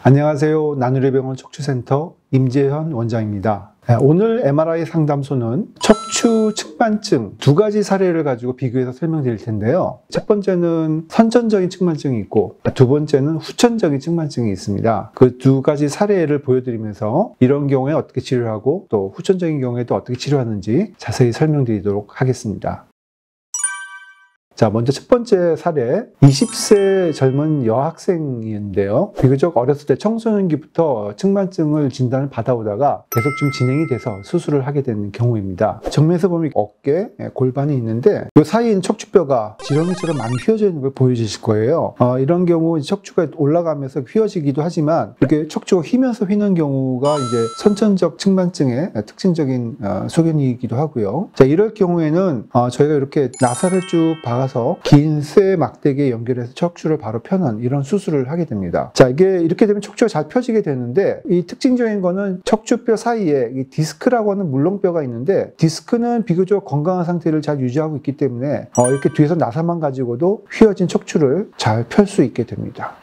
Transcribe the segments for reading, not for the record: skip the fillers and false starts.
안녕하세요. 나누리병원 척추센터 임재현 원장입니다. 오늘 MRI 상담소는 척추 측만증 두 가지 사례를 가지고 비교해서 설명드릴 텐데요. 첫 번째는 선천적인 측만증이 있고 두 번째는 후천적인 측만증이 있습니다. 그 두 가지 사례를 보여드리면서 이런 경우에 어떻게 치료하고 또 후천적인 경우에도 어떻게 치료하는지 자세히 설명드리도록 하겠습니다. 자, 먼저 첫 번째 사례, 20세 젊은 여학생인데요. 비교적 어렸을 때 청소년기부터 측만증을 진단을 받아오다가 계속 좀 진행이 돼서 수술을 하게 되는 경우입니다. 정면에서 보면 어깨, 골반이 있는데 그 사이에 있는 척추뼈가 지렁이처럼 많이 휘어져 있는 걸 보여주실 거예요. 이런 경우 척추가 올라가면서 휘어지기도 하지만 이렇게 척추가 휘면서 휘는 경우가 이제 선천적 측만증의 특징적인 소견이기도 하고요. 자, 이럴 경우에는 저희가 이렇게 나사를 쭉 박아서 긴 쇠 막대기에 연결해서 척추를 바로 펴는 이런 수술을 하게 됩니다. 자, 이게 이렇게 되면 척추가 잘 펴지게 되는데 이 특징적인 거는 척추뼈 사이에 이 디스크라고 하는 물렁뼈가 있는데 디스크는 비교적 건강한 상태를 잘 유지하고 있기 때문에 이렇게 뒤에서 나사만 가지고도 휘어진 척추를 잘 펼 수 있게 됩니다.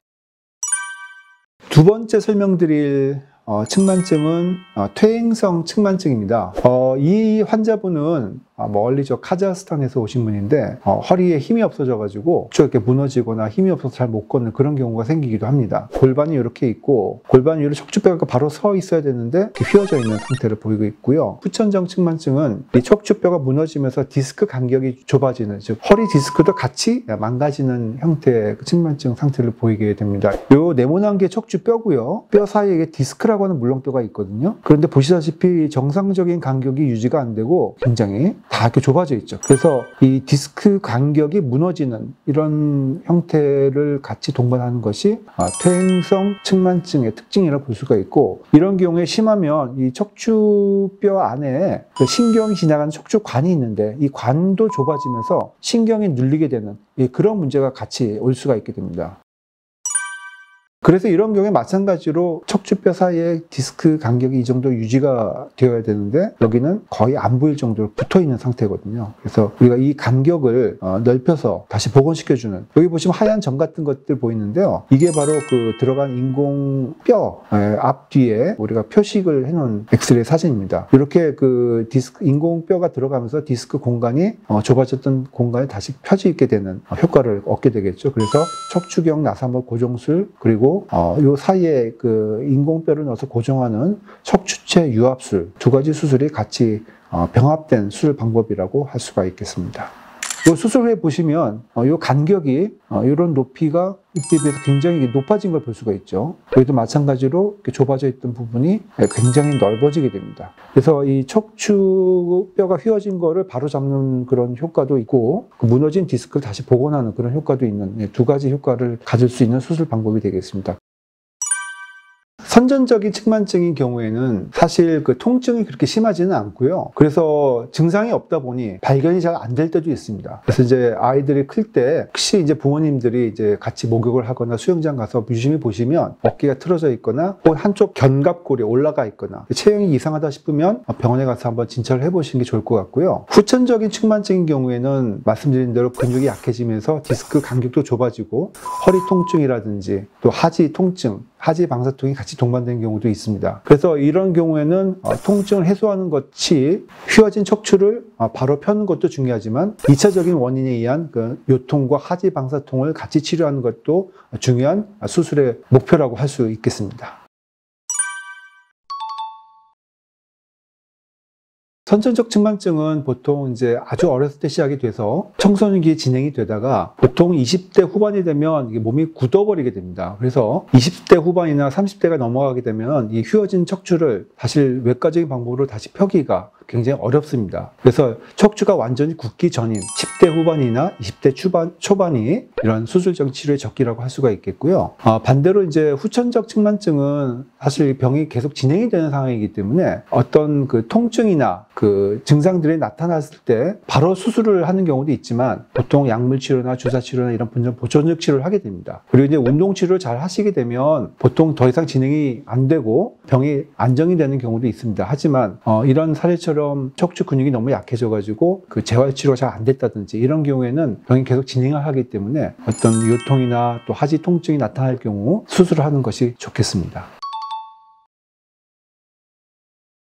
두 번째 설명드릴 측만증은 퇴행성 측만증입니다. 이 환자분은 멀리 카자흐스탄에서 오신 분인데 허리에 힘이 없어져가지고 이렇게 무너지거나 힘이 없어서 잘 못 걷는 그런 경우가 생기기도 합니다. 골반이 이렇게 있고 골반 위로 척추뼈가 바로 서 있어야 되는데 이렇게 휘어져 있는 상태를 보이고 있고요. 후천적 측만증은 이 척추뼈가 무너지면서 디스크 간격이 좁아지는, 즉 허리 디스크도 같이 망가지는 형태의 측만증 상태를 보이게 됩니다. 요 네모난 게 척추뼈고요. 뼈 사이에 디스크라고 하는 물렁뼈가 있거든요. 그런데 보시다시피 정상적인 간격이 유지가 안 되고 굉장히 다 이렇게 좁아져 있죠. 그래서 이 디스크 간격이 무너지는 이런 형태를 같이 동반하는 것이 퇴행성 측만증의 특징이라고 볼 수가 있고, 이런 경우에 심하면 이 척추뼈 안에 신경이 지나가는 척추관이 있는데 이 관도 좁아지면서 신경이 눌리게 되는 그런 문제가 같이 올 수가 있게 됩니다. 그래서 이런 경우에 마찬가지로 척추뼈 사이에 디스크 간격이 이 정도 유지가 되어야 되는데 여기는 거의 안 보일 정도로 붙어 있는 상태거든요. 그래서 우리가 이 간격을 넓혀서 다시 복원시켜주는, 여기 보시면 하얀 점 같은 것들 보이는데요. 이게 바로 그 들어간 인공뼈 앞뒤에 우리가 표식을 해놓은 엑스레이 사진입니다. 이렇게 그 디스크 인공뼈가 들어가면서 디스크 공간이 좁아졌던 공간이 다시 펴지게 되는 효과를 얻게 되겠죠. 그래서 척추경 나사목 고정술, 그리고 요 사이에 그 인공뼈를 넣어서 고정하는 척추체 유압술, 두 가지 수술이 같이 병합된 수술 방법이라고 할 수가 있겠습니다. 이 수술 후에 보시면 이 간격이 이런 높이가 이때 비해서 굉장히 높아진 걸 볼 수가 있죠. 여기도 마찬가지로 이렇게 좁아져 있던 부분이 굉장히 넓어지게 됩니다. 그래서 이 척추뼈가 휘어진 거를 바로 잡는 그런 효과도 있고, 그 무너진 디스크를 다시 복원하는 그런 효과도 있는 두 가지 효과를 가질 수 있는 수술 방법이 되겠습니다. 선천적인 측만증인 경우에는 사실 그 통증이 그렇게 심하지는 않고요. 그래서 증상이 없다 보니 발견이 잘 안 될 때도 있습니다. 그래서 이제 아이들이 클 때 혹시 이제 부모님들이 이제 같이 목욕을 하거나 수영장 가서 유심히 보시면 어깨가 틀어져 있거나 혹은 한쪽 견갑골이 올라가 있거나 체형이 이상하다 싶으면 병원에 가서 한번 진찰을 해보시는 게 좋을 것 같고요. 후천적인 측만증인 경우에는 말씀드린 대로 근육이 약해지면서 디스크 간격도 좁아지고 허리 통증이라든지 또 하지 통증, 하지 방사통이 같이 동반된 경우도 있습니다. 그래서 이런 경우에는 통증을 해소하는 것이 휘어진 척추를 바로 펴는 것도 중요하지만 2차적인 원인에 의한 그 요통과 하지 방사통을 같이 치료하는 것도 중요한 수술의 목표라고 할 수 있겠습니다. 선천적 측만증은 보통 이제 아주 어렸을 때 시작이 돼서 청소년기에 진행이 되다가 보통 20대 후반이 되면 이게 몸이 굳어버리게 됩니다. 그래서 20대 후반이나 30대가 넘어가게 되면 이 휘어진 척추를 사실 외과적인 방법으로 다시 펴기가 굉장히 어렵습니다. 그래서 척추가 완전히 굳기 전인 10대 후반이나 20대 초반이 이런 수술적 치료의 적기라고 할 수가 있겠고요. 반대로 이제 후천적 측만증은 사실 병이 계속 진행이 되는 상황이기 때문에 어떤 그 통증이나 그 증상들이 나타났을 때 바로 수술을 하는 경우도 있지만 보통 약물 치료나 주사 치료나 이런 보존적 치료를 하게 됩니다. 그리고 이제 운동 치료를 잘 하시게 되면 보통 더 이상 진행이 안 되고 병이 안정이 되는 경우도 있습니다. 하지만 이런 사례처럼 이처럼 척추 근육이 너무 약해져가지고 그 재활치료가 잘 안 됐다든지 이런 경우에는 병이 계속 진행을 하기 때문에 어떤 요통이나 또 하지 통증이 나타날 경우 수술을 하는 것이 좋겠습니다.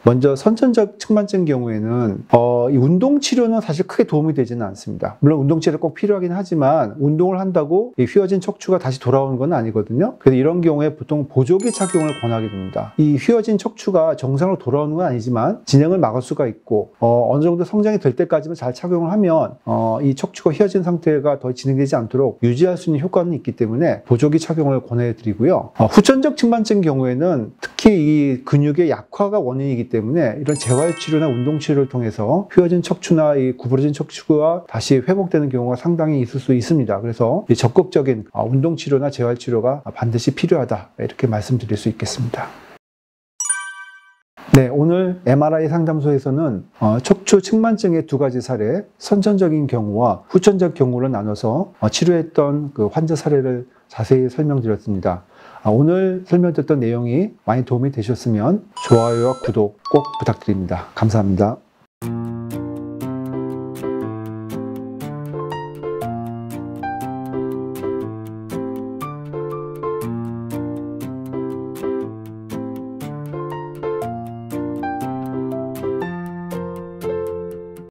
먼저 선천적 측만증 경우에는 이 운동치료는 사실 크게 도움이 되지는 않습니다. 물론 운동치료 꼭 필요하긴 하지만 운동을 한다고 이 휘어진 척추가 다시 돌아오는 건 아니거든요. 그래서 이런 경우에 보통 보조기 착용을 권하게 됩니다. 이 휘어진 척추가 정상으로 돌아오는 건 아니지만 진행을 막을 수가 있고 어느 정도 성장이 될 때까지만 잘 착용을 하면 이 척추가 휘어진 상태가 더 진행되지 않도록 유지할 수 있는 효과는 있기 때문에 보조기 착용을 권해드리고요. 후천적 측만증 경우에는 특히 이 근육의 약화가 원인이기 때문에 이런 재활치료나 운동치료를 통해서 휘어진 척추나 이 구부러진 척추가 다시 회복되는 경우가 상당히 있을 수 있습니다. 그래서 적극적인 운동치료나 재활치료가 반드시 필요하다 이렇게 말씀드릴 수 있겠습니다. 네, 오늘 MRI 상담소에서는 척추 측만증의 두 가지 사례, 선천적인 경우와 후천적 경우를 나눠서 치료했던 그 환자 사례를 자세히 설명드렸습니다. 오늘 설명드렸던 내용이 많이 도움이 되셨으면 좋아요와 구독 꼭 부탁드립니다. 감사합니다.